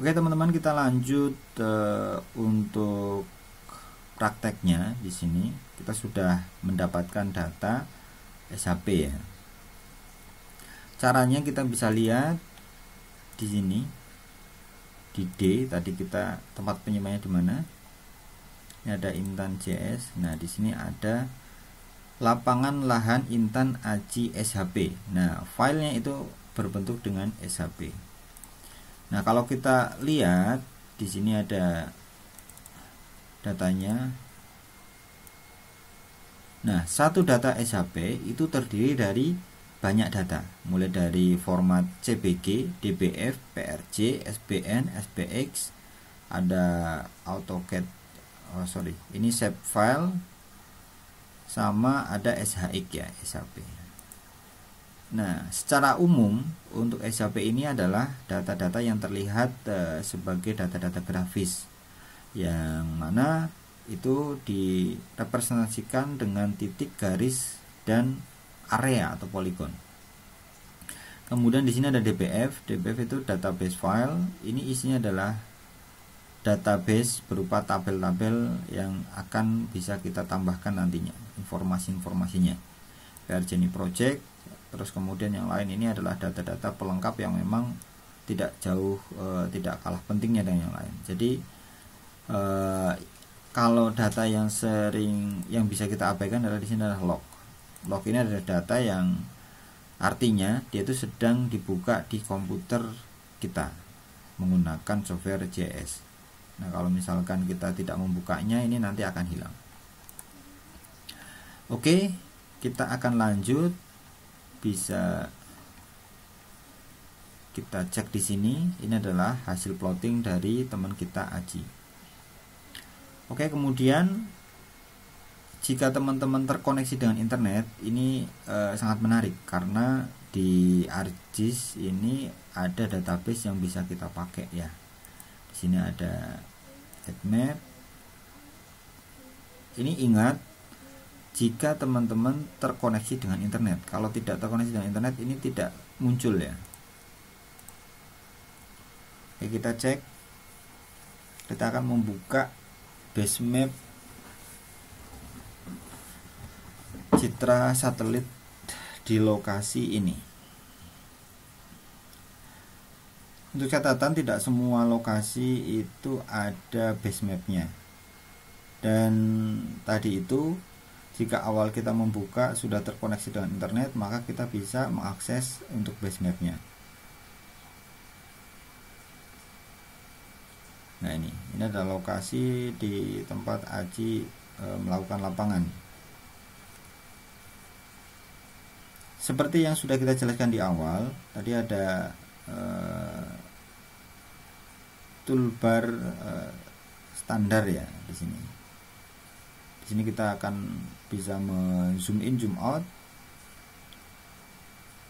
Oke teman-teman, kita lanjut untuk prakteknya. Di sini kita sudah mendapatkan data SHP ya. Caranya kita bisa lihat di sini di D tadi kita tempat penyimpanannya di mana? Ini ada Intan.js. Nah, di sini ada lapangan lahan Intan Aji SHP. Nah, filenya itu berbentuk dengan SHP. Nah, kalau kita lihat di sini ada datanya. Nah, satu data SHP itu terdiri dari banyak data, mulai dari format CBG, DBF, PRJ, SBN, SPX, ada AutoCAD, ini shape file, sama ada SHX ya, SHP. Nah, secara umum untuk SHP ini adalah data-data yang terlihat sebagai data-data grafis, yang mana itu direpresentasikan dengan titik, garis, dan area atau poligon. Kemudian di sini ada DBF. DBF itu database file. Ini isinya adalah database berupa tabel-tabel yang akan bisa kita tambahkan nantinya informasi-informasinya. PRJ ini project. Terus kemudian yang lain ini adalah data-data pelengkap yang memang tidak jauh tidak kalah pentingnya dengan yang lain. Jadi kalau data yang yang bisa kita abaikan adalah di sini adalah log. Log ini adalah data yang artinya dia itu sedang dibuka di komputer kita menggunakan software JS. Nah, kalau misalkan kita tidak membukanya, ini nanti akan hilang. Oke, kita akan lanjut. Bisa kita cek di sini. Ini adalah hasil plotting dari teman kita Aji. Oke, kemudian jika teman-teman terkoneksi dengan internet, ini sangat menarik karena di ArcGIS ini ada database yang bisa kita pakai ya. Di sini ada headmap. Ini ingat, jika teman-teman terkoneksi dengan internet. Kalau tidak terkoneksi dengan internet, ini tidak muncul ya. Oke, kita cek. Kita akan membuka base map citra satelit di lokasi ini. Untuk catatan, tidak semua lokasi itu ada base mapnya. Dan tadi itu, jika awal kita membuka sudah terkoneksi dengan internet, maka kita bisa mengakses untuk base mapnya. Nah, ini adalah lokasi di tempat Aji melakukan lapangan. Seperti yang sudah kita jelaskan di awal, tadi ada toolbar standar ya di sini. Di sini kita akan bisa zoom in, zoom out,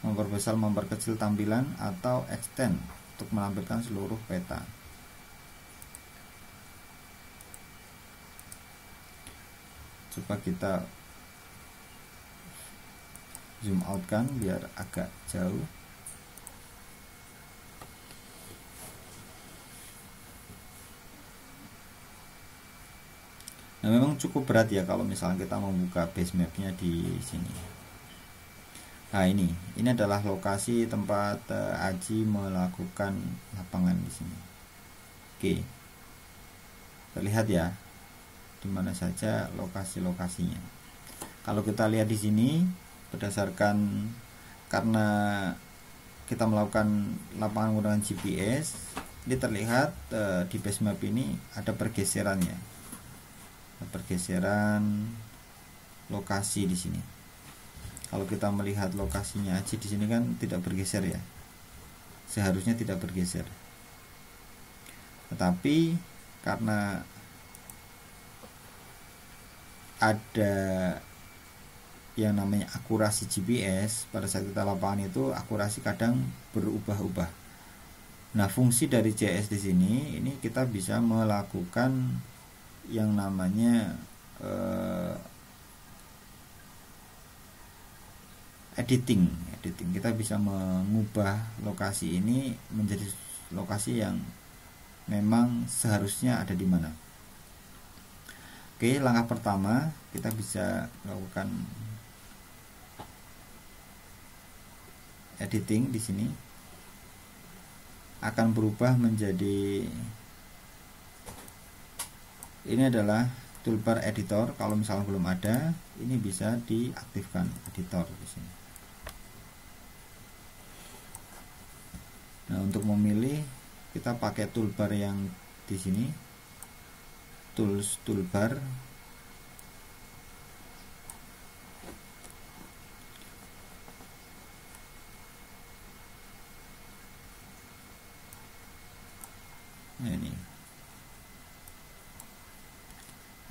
memperbesar, memperkecil tampilan, atau extend untuk menampilkan seluruh peta. Coba kita zoom out kan biar agak jauh. Nah, memang cukup berat ya kalau misalnya kita membuka base mapnya di sini. Nah, ini adalah lokasi tempat Aji melakukan lapangan di sini. Oke, terlihat ya di mana saja lokasi-lokasinya. Kalau kita lihat di sini, berdasarkan karena kita melakukan lapangan menggunakan GPS, ini terlihat di base map ini ada pergeserannya, pergeseran lokasi di sini. Kalau kita melihat lokasinya Aji di sini kan tidak bergeser ya, seharusnya tidak bergeser. Tetapi karena ada yang namanya akurasi GPS, pada saat kita lapangan itu akurasi kadang berubah-ubah. Nah, fungsi dari JS di sini ini kita bisa melakukan yang namanya editing. Kita bisa mengubah lokasi ini menjadi lokasi yang memang seharusnya ada di mana. Oke, langkah pertama kita bisa melakukan editing di sini. Akan berubah menjadi, ini adalah toolbar editor. Kalau misalnya belum ada, ini bisa diaktifkan editor di sini. Nah, untuk memilih kita pakai toolbar yang di sini, tools toolbar. Nah, ini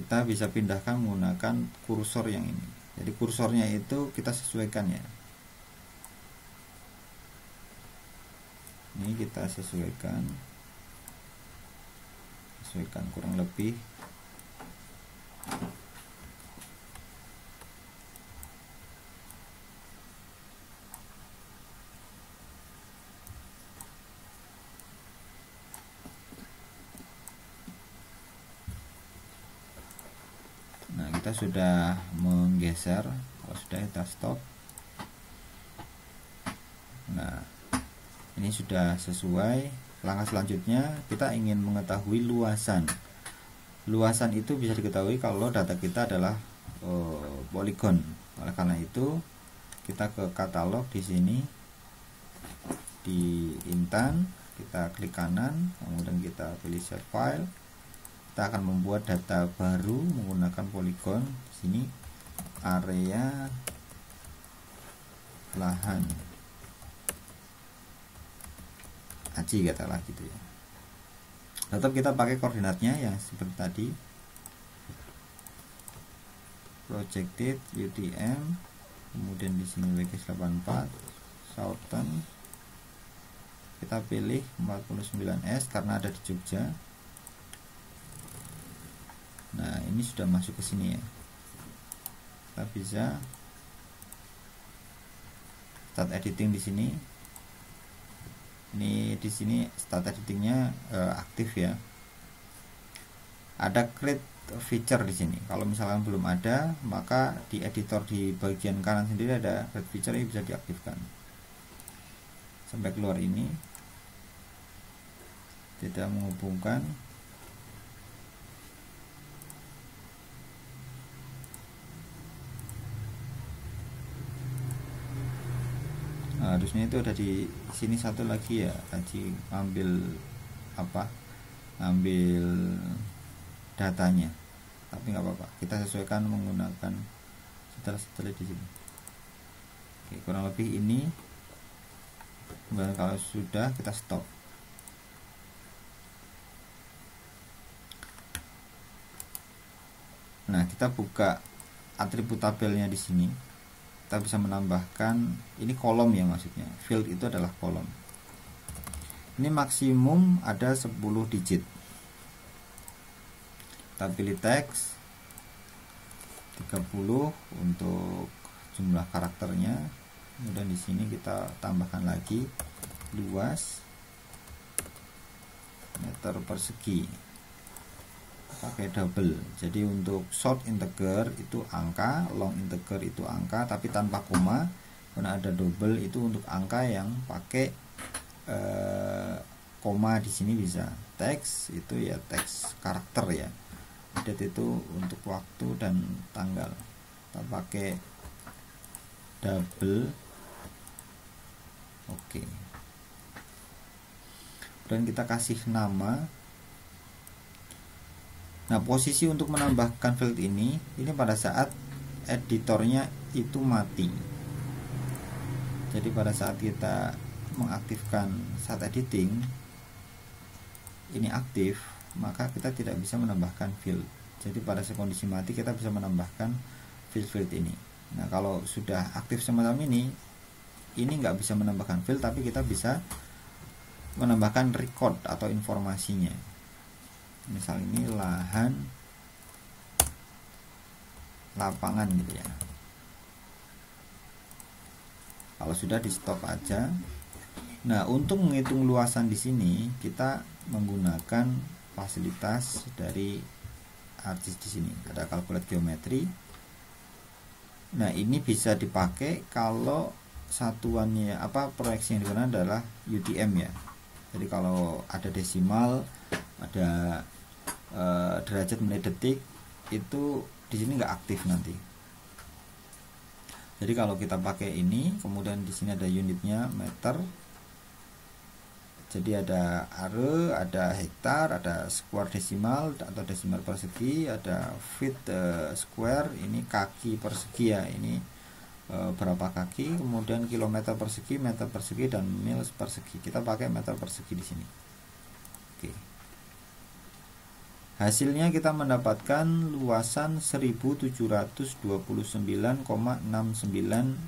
kita bisa pindahkan menggunakan kursor yang ini. Jadi kursornya itu kita sesuaikan ya. Ini kita sesuaikan kurang lebih. Nah, kita sudah menggeser. Kalau sudah, kita stop. Nah, ini sudah sesuai. Langkah selanjutnya kita ingin mengetahui luasan. Luasan itu bisa diketahui kalau data kita adalah poligon. Oleh karena itu kita ke katalog di sini, di Intan, kita klik kanan, kemudian kita pilih save file. Kita akan membuat data baru menggunakan poligon. Di sini area lahan aji katalah gitu ya. Tetap kita pakai koordinatnya yang seperti tadi, projected UTM, kemudian di sini WG84 Southern, kita pilih 49S karena ada di Jogja. Nah, ini sudah masuk ke sini ya. Kita bisa start editing di sini. Ini di sini start editingnya aktif ya. Ada create feature di sini. Kalau misalkan belum ada, maka di editor di bagian kanan sendiri ada create feature, ini bisa diaktifkan. Sampai keluar ini tidak menghubungkan. Nah, harusnya itu ada di sini satu lagi ya, tadi ambil ngambil datanya, tapi nggak apa-apa, kita sesuaikan menggunakan setelah di sini. Oke, kurang lebih ini. Kemudian kalau sudah, kita stop. Nah, kita buka atribut tabelnya di sini. Kita bisa menambahkan, ini kolom ya maksudnya, field itu adalah kolom. Ini maksimum ada 10 digit. Kita pilih teks 30 untuk jumlah karakternya. Kemudian di sini kita tambahkan lagi luas meter persegi, pakai double. Jadi untuk short integer itu angka, long integer itu angka tapi tanpa koma. Karena ada double itu untuk angka yang pakai koma di sini bisa. Teks itu ya teks karakter ya. Date itu untuk waktu dan tanggal. Kita pakai double. Oke. Dan kita kasih nama. Nah, posisi untuk menambahkan field ini pada saat editornya itu mati. Jadi pada saat kita mengaktifkan saat editing ini aktif, maka kita tidak bisa menambahkan field. Jadi pada kondisi mati kita bisa menambahkan field ini. Nah, kalau sudah aktif semacam ini nggak bisa menambahkan field, tapi kita bisa menambahkan record atau informasinya. Misal ini lahan lapangan gitu ya. Kalau sudah di stop aja. Nah, untuk menghitung luasan di sini kita menggunakan fasilitas dari ArcGIS di sini. Ada calculate geometry. Nah, ini bisa dipakai kalau satuannya proyeksi yang digunakan adalah UTM ya. Jadi kalau ada desimal, ada derajat menit detik, itu di sini nggak aktif nanti. Jadi kalau kita pakai ini, kemudian di sini ada unitnya meter. Jadi ada are, ada hektar, ada square desimal atau desimal persegi, ada feet square, ini kaki persegi ya, ini berapa kaki, kemudian kilometer persegi, meter persegi, dan mil persegi. Kita pakai meter persegi di sini. Oke. Hasilnya kita mendapatkan luasan 1729,69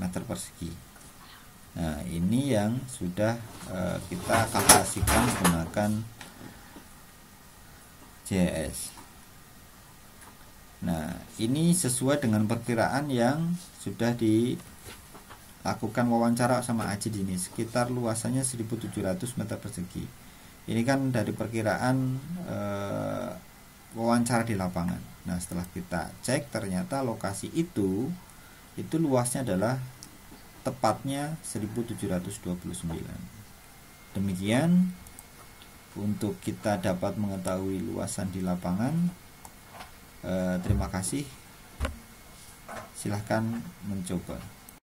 meter persegi. Nah, ini yang sudah kita kalkulasikan menggunakan GIS. Nah, ini sesuai dengan perkiraan yang sudah dilakukan wawancara sama Ajid ini, sekitar luasannya 1700 meter persegi. Ini kan dari perkiraan wawancara di lapangan. Nah, setelah kita cek ternyata lokasi itu luasnya adalah tepatnya 1729. Demikian untuk kita dapat mengetahui luasan di lapangan. Terima kasih. Silahkan mencoba.